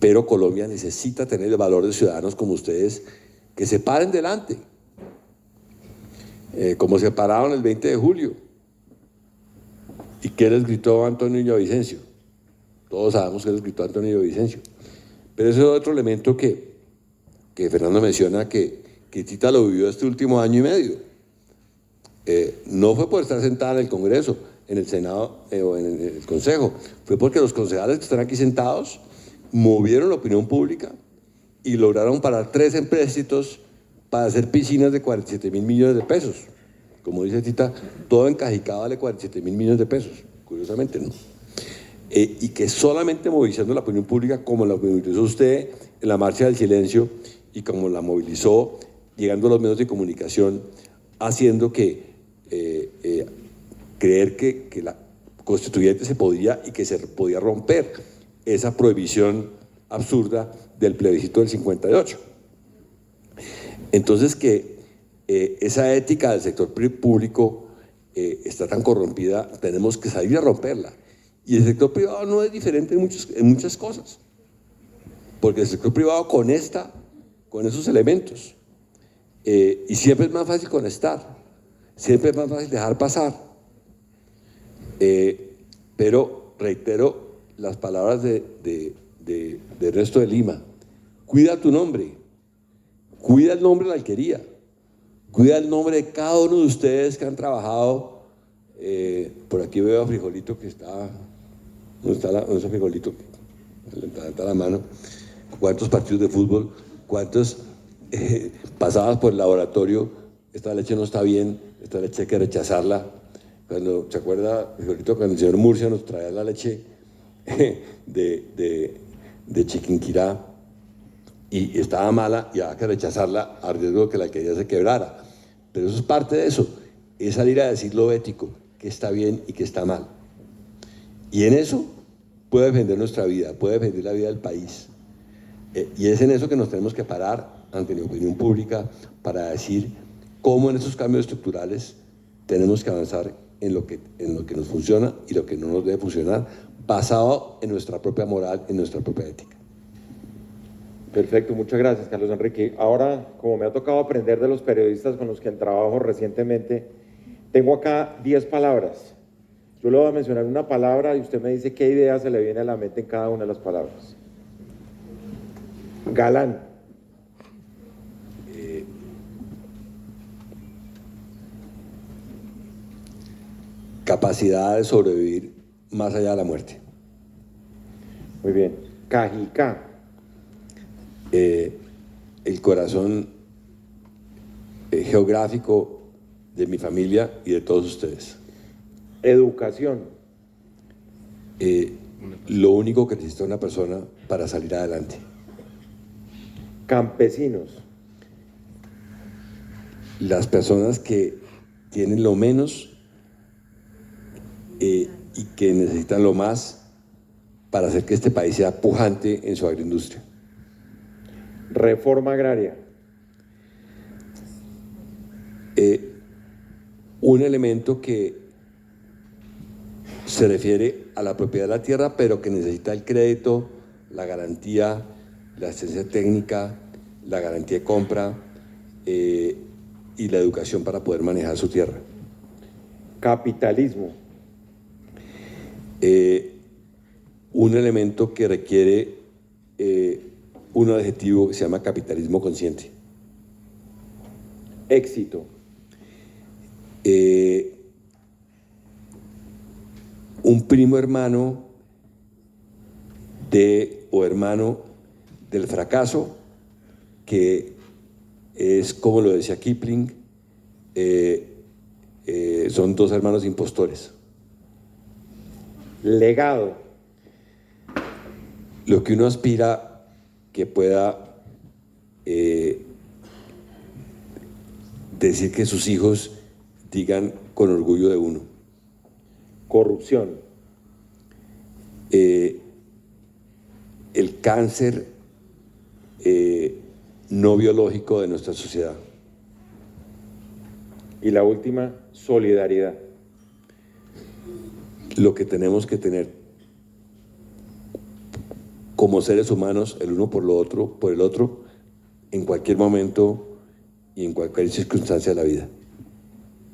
Pero Colombia necesita tener el valor de ciudadanos como ustedes que se paren delante, como se pararon el 20 de julio. ¿Y qué les gritó Antonio Villavicencio? Todos sabemos que les gritó Antonio Villavicencio. Pero ese es otro elemento que Fernando menciona, que Tita lo vivió este último año y medio. No fue por estar sentada en el Congreso, en el Senado o en el Consejo, fue porque los concejales que están aquí sentados movieron la opinión pública y lograron parar 3 empréstitos para hacer piscinas de 47.000 millones de pesos. Como dice Tita, todo en Cajicá vale 47.000 millones de pesos, curiosamente, ¿no? Y que solamente movilizando la opinión pública, como la movilizó usted en la Marcha del Silencio y como la movilizó llegando a los medios de comunicación, haciendo que creer que la constituyente se podía y que se podía romper esa prohibición absurda del plebiscito del 58. Entonces esa ética del sector público está tan corrompida, tenemos que salir a romperla. Y el sector privado no es diferente en muchas cosas, porque el sector privado conecta con esos elementos y siempre es más fácil conectar, siempre es más fácil dejar pasar. Pero reitero las palabras de Ernesto de Lima: cuida tu nombre, cuida el nombre de la alquería, cuida el nombre de cada uno de ustedes que han trabajado. Por aquí veo a Frijolito que está, ¿dónde está Frijolito? Levanta la mano. ¿Cuántos partidos de fútbol? ¿Cuántos pasadas por el laboratorio? Esta leche no está bien, esta leche hay que rechazarla. Cuando, ¿se acuerda, Frijolito, cuando el señor Murcia nos traía la leche de Chiquinquirá y estaba mala y había que rechazarla a riesgo de que la alcaldía se quebrara? Pero eso es parte de eso, es salir a decir lo ético, que está bien y que está mal. Y en eso puede defender nuestra vida, puede defender la vida del país. Y es en eso que nos tenemos que parar ante la opinión pública para decir cómo en esos cambios estructurales tenemos que avanzar en lo que nos funciona y lo que no nos debe funcionar, basado en nuestra propia moral, en nuestra propia ética. Perfecto, muchas gracias, Carlos Enrique. Ahora, como me ha tocado aprender de los periodistas con los que trabajo recientemente, tengo acá 10 palabras. Yo le voy a mencionar una palabra y usted me dice qué idea se le viene a la mente en cada una de las palabras. Galán. Capacidad de sobrevivir más allá de la muerte. Muy bien. Cajicá. El corazón geográfico de mi familia y de todos ustedes. Educación. Lo único que necesita una persona para salir adelante. Campesinos. Las personas que tienen lo menos y que necesitan lo más para hacer que este país sea pujante en su agroindustria. Reforma agraria. Un elemento que se refiere a la propiedad de la tierra, pero que necesita el crédito, la garantía, la asistencia técnica, la garantía de compra y la educación para poder manejar su tierra. Capitalismo. Un elemento que requiere un adjetivo que se llama capitalismo consciente. Éxito. Un primo hermano o hermano del fracaso, que es, como lo decía Kipling, son 2 hermanos impostores. Legado. lo que uno aspira que pueda decir que sus hijos digan con orgullo de uno. Corrupción. El cáncer no biológico de nuestra sociedad. Y la última, solidaridad. Lo que tenemos que tener como seres humanos, el uno por el otro, en cualquier momento y en cualquier circunstancia de la vida.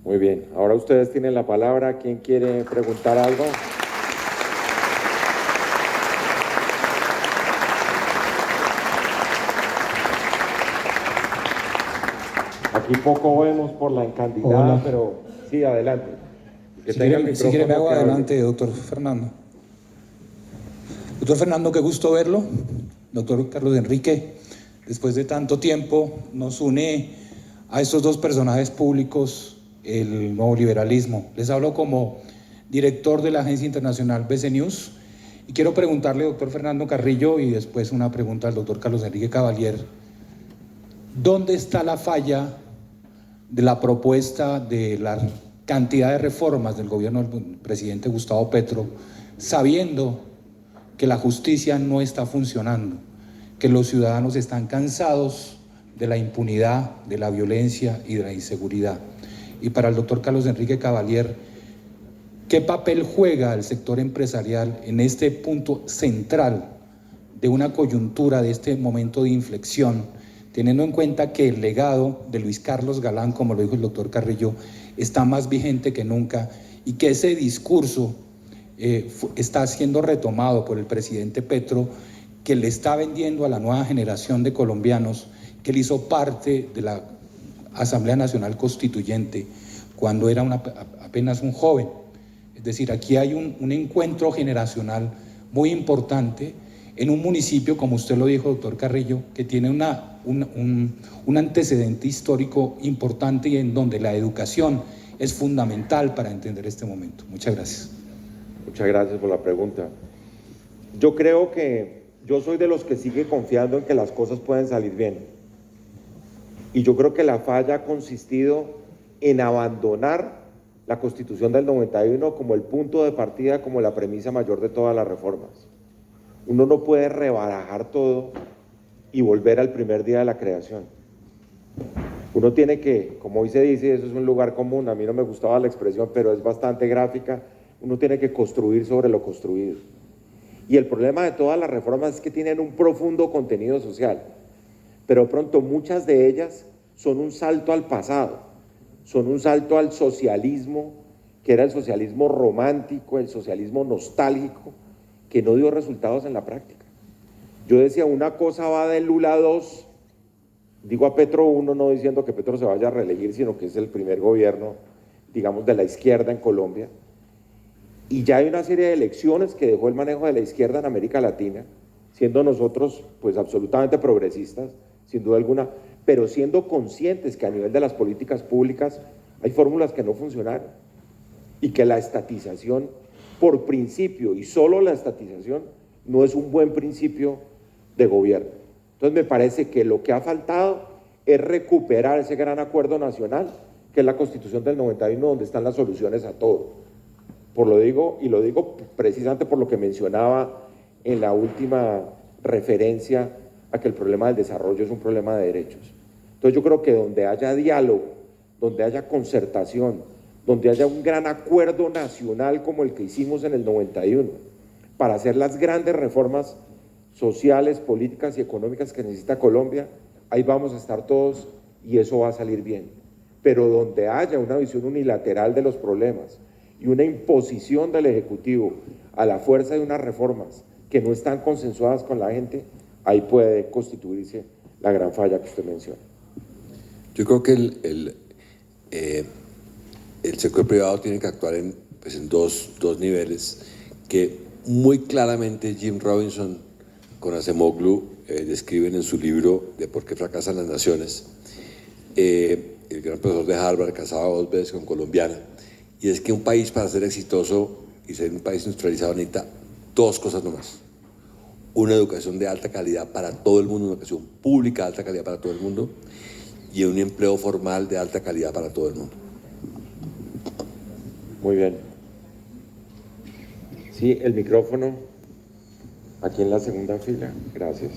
Muy bien, ahora ustedes tienen la palabra. ¿Quién quiere preguntar algo? Aquí poco vemos por la encandilada, Hola. pero sí, adelante. Que Si tenga el quiere, me micrófono hago que hable. adelante, doctor Fernando. Doctor Fernando, qué gusto verlo. Doctor Carlos Enrique, después de tanto tiempo nos une a estos dos personajes públicos el nuevo liberalismo. Les hablo como director de la agencia internacional BC News y quiero preguntarle, doctor Fernando Carrillo, y después una pregunta al doctor Carlos Enrique Cavalier, ¿dónde está la falla de la propuesta de la cantidad de reformas del gobierno del presidente Gustavo Petro, sabiendo que la justicia no está funcionando, que los ciudadanos están cansados de la impunidad, de la violencia y de la inseguridad? Y para el doctor Carlos Enrique Cavalier, ¿qué papel juega el sector empresarial en este punto central de una coyuntura, de este momento de inflexión, teniendo en cuenta que el legado de Luis Carlos Galán, como lo dijo el doctor Carrillo, está más vigente que nunca y que ese discurso está siendo retomado por el presidente Petro, que le está vendiendo a la nueva generación de colombianos que él hizo parte de la Asamblea Nacional Constituyente cuando era apenas un joven? Es decir, aquí hay un encuentro generacional muy importante en un municipio, como usted lo dijo, doctor Carrillo, que tiene un antecedente histórico importante y en donde la educación es fundamental para entender este momento. Muchas gracias. Muchas gracias por la pregunta. Yo soy de los que sigue confiando en que las cosas pueden salir bien. Y yo creo que la falla ha consistido en abandonar la Constitución del 91 como el punto de partida, como la premisa mayor de todas las reformas. Uno no puede rebarajar todo y volver al primer día de la creación. Uno tiene que, como hoy se dice, eso es un lugar común, a mí no me gustaba la expresión, pero es bastante gráfica, uno tiene que construir sobre lo construido. Y el problema de todas las reformas es que tienen un profundo contenido social, pero de pronto muchas de ellas son un salto al pasado, son un salto al socialismo, que era el socialismo romántico, el socialismo nostálgico, que no dio resultados en la práctica. Yo decía, una cosa va de Lula 2, digo a Petro 1, no diciendo que Petro se vaya a reelegir, sino que es el primer gobierno, digamos, de la izquierda en Colombia, y ya hay una serie de elecciones que dejó el manejo de la izquierda en América Latina, siendo nosotros pues absolutamente progresistas, sin duda alguna, pero siendo conscientes que a nivel de las políticas públicas hay fórmulas que no funcionaron y que la estatización por principio, y solo la estatización, no es un buen principio de gobierno. Entonces me parece que lo que ha faltado es recuperar ese gran acuerdo nacional, que es la Constitución del 91, donde están las soluciones a todo. Lo digo precisamente por lo que mencionaba en la última referencia a que el problema del desarrollo es un problema de derechos. Entonces yo creo que donde haya diálogo, donde haya concertación, donde haya un gran acuerdo nacional como el que hicimos en el 91, para hacer las grandes reformas sociales, políticas y económicas que necesita Colombia, ahí vamos a estar todos y eso va a salir bien. Pero donde haya una visión unilateral de los problemas y una imposición del Ejecutivo a la fuerza de unas reformas que no están consensuadas con la gente, ahí puede constituirse la gran falla que usted menciona. Yo creo que el sector privado tiene que actuar en dos niveles que muy claramente Jim Robinson con Acemoglu describen en su libro de por qué fracasan las naciones. El gran profesor de Harvard, casado 2 veces con colombiana, y es que un país para ser exitoso y ser un país industrializado necesita 2 cosas nomás. una educación de alta calidad para todo el mundo, una educación pública de alta calidad para todo el mundo y un empleo formal de alta calidad para todo el mundo. Muy bien. Sí, el micrófono aquí en la segunda fila. Gracias.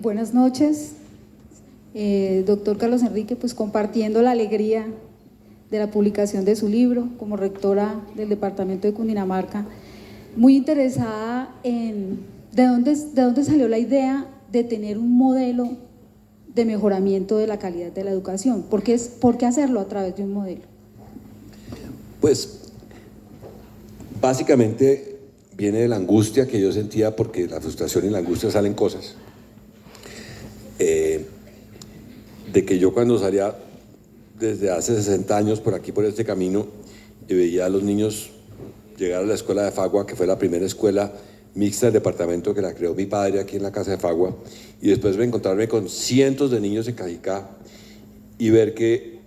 Buenas noches. Doctor Carlos Enrique, pues compartiendo la alegría de la publicación de su libro como rectora del departamento de Cundinamarca, muy interesada en de dónde salió la idea de tener un modelo de mejoramiento de la calidad de la educación. ¿Por qué hacerlo a través de un modelo? Pues básicamente viene de la angustia que yo sentía, porque la frustración y la angustia salen cosas, de que yo cuando salía desde hace 60 años por aquí, por este camino, y veía a los niños llegar a la escuela de Fagua, que fue la primera escuela mixta del departamento que la creó mi padre aquí en la casa de Fagua, y después encontrarme con cientos de niños en Cajicá y ver que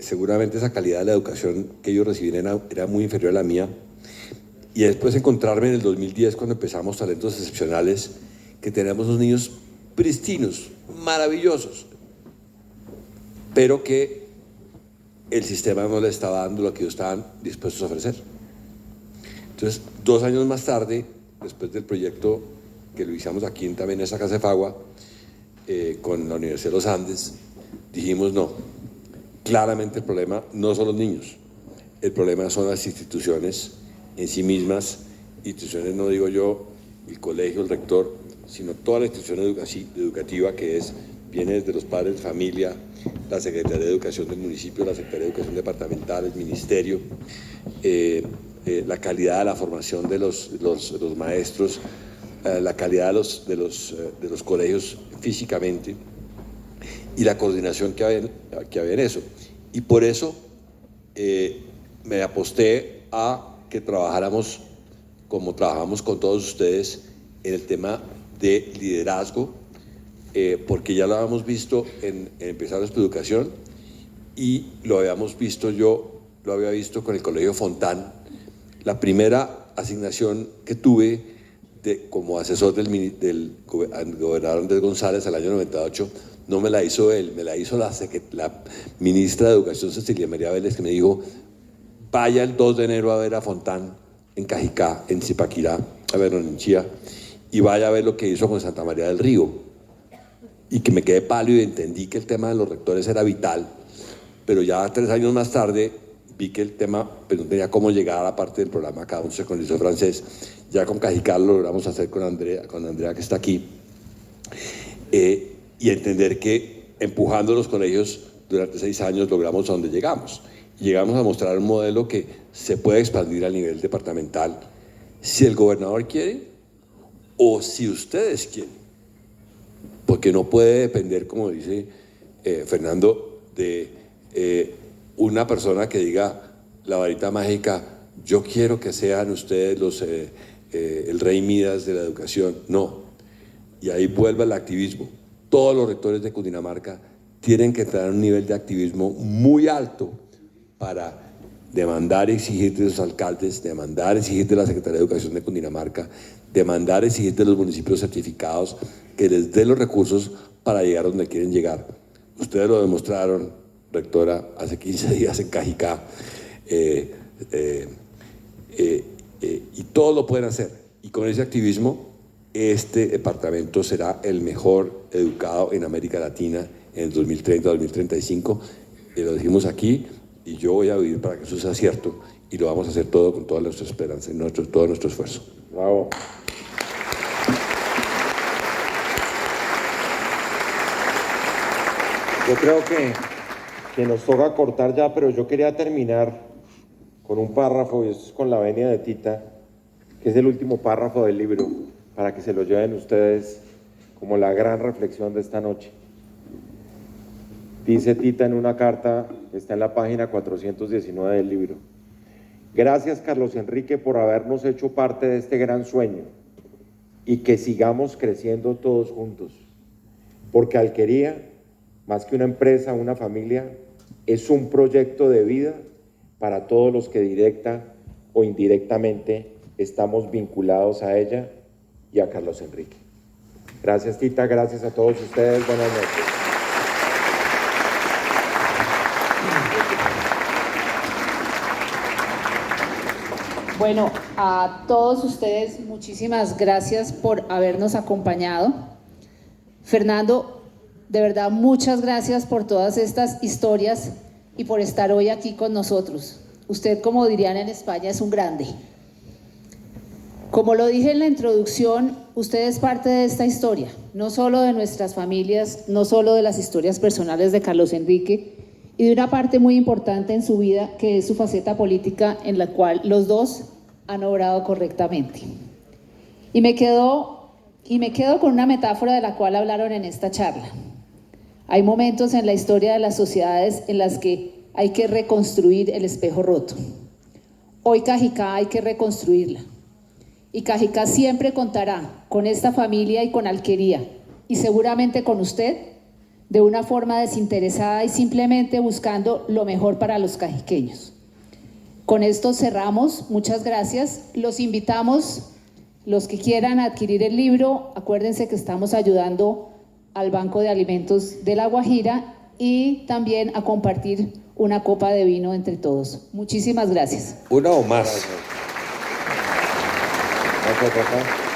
seguramente esa calidad de la educación que ellos recibían era muy inferior a la mía, y después encontrarme en el 2010 cuando empezamos Talentos Excepcionales, que teníamos unos niños pristinos, maravillosos, pero que el sistema no le estaba dando lo que ellos estaban dispuestos a ofrecer. Entonces, 2 años más tarde, después del proyecto que lo hicimos aquí también en esa casa de Fagua, con la Universidad de los Andes, dijimos no, claramente el problema no son los niños, el problema son las instituciones en sí mismas. Instituciones, no digo yo el colegio, el rector, sino toda la institución educativa que viene desde los padres de familia, la Secretaría de Educación del municipio, la Secretaría de Educación departamental, el ministerio, la calidad de la formación de los maestros, la calidad de los colegios físicamente y la coordinación que había en eso. Y por eso me aposté a que trabajáramos como trabajamos con todos ustedes en el tema de liderazgo, porque ya lo habíamos visto en empezar nuestra educación y lo había visto con el Colegio Fontán. La primera asignación que tuve como asesor del gobernador Andrés González el año 98, no me la hizo él, me la hizo la ministra de Educación, Cecilia María Vélez, que me dijo: vaya el 2 de enero a ver a Fontán en Cajicá, en Zipaquirá, a verlo en Chía, y vaya a ver lo que hizo con Santa María del Río. Y que me quedé pálido y entendí que el tema de los rectores era vital, pero ya 3 años más tarde vi que el tema pues, no tenía cómo llegar a la parte del programa Cada uno con el liceo francés. Ya con Cajicá lo logramos hacer con Andrea que está aquí, y entender que empujando los colegios durante 6 años logramos a donde llegamos. Llegamos a mostrar un modelo que se puede expandir a nivel departamental si el gobernador quiere o si ustedes quieren, porque no puede depender, como dice Fernando, de una persona que diga la varita mágica: yo quiero que sean ustedes el rey Midas de la educación. No, y ahí vuelve el activismo. Todos los rectores de Cundinamarca tienen que entrar a un nivel de activismo muy alto para demandar y exigir de los alcaldes, demandar y exigir de la Secretaría de Educación de Cundinamarca, demandar y exigir de los municipios certificados que les den los recursos para llegar a donde quieren llegar. Ustedes lo demostraron, rectora, hace 15 días en Cajicá, y todos lo pueden hacer. Y con ese activismo, este departamento será el mejor educado en América Latina en el 2030-2035. Lo dijimos aquí, y yo voy a vivir para que eso sea cierto, y lo vamos a hacer todo con toda nuestra esperanza y todo nuestro esfuerzo. Bravo. Yo creo que nos toca cortar ya, pero yo quería terminar con un párrafo, y eso es con la venia de Tita, que es el último párrafo del libro, para que se lo lleven ustedes como la gran reflexión de esta noche. Dice Tita en una carta que está en la página 419 del libro: gracias, Carlos Enrique, por habernos hecho parte de este gran sueño y que sigamos creciendo todos juntos, porque Alquería, más que una empresa, una familia, es un proyecto de vida para todos los que directa o indirectamente estamos vinculados a ella y a Carlos Enrique. Gracias, Tita, gracias a todos ustedes, buenas noches. Bueno, a todos ustedes muchísimas gracias por habernos acompañado. Fernando, de verdad muchas gracias por todas estas historias y por estar hoy aquí con nosotros. Usted, como dirían en España, es un grande. Como lo dije en la introducción, usted es parte de esta historia, no solo de nuestras familias, no solo de las historias personales de Carlos Enrique, y de una parte muy importante en su vida, que es su faceta política, en la cual los dos han obrado correctamente. Y me quedo con una metáfora de la cual hablaron en esta charla. Hay momentos en la historia de las sociedades en las que hay que reconstruir el espejo roto. Hoy Cajicá hay que reconstruirla. Y Cajicá siempre contará con esta familia y con Alquería, y seguramente con usted, de una forma desinteresada y simplemente buscando lo mejor para los cajiqueños. Con esto cerramos, muchas gracias. Los invitamos, los que quieran adquirir el libro, acuérdense que estamos ayudando al Banco de Alimentos de La Guajira y también a compartir una copa de vino entre todos. Muchísimas gracias. Una o más. Gracias, papá.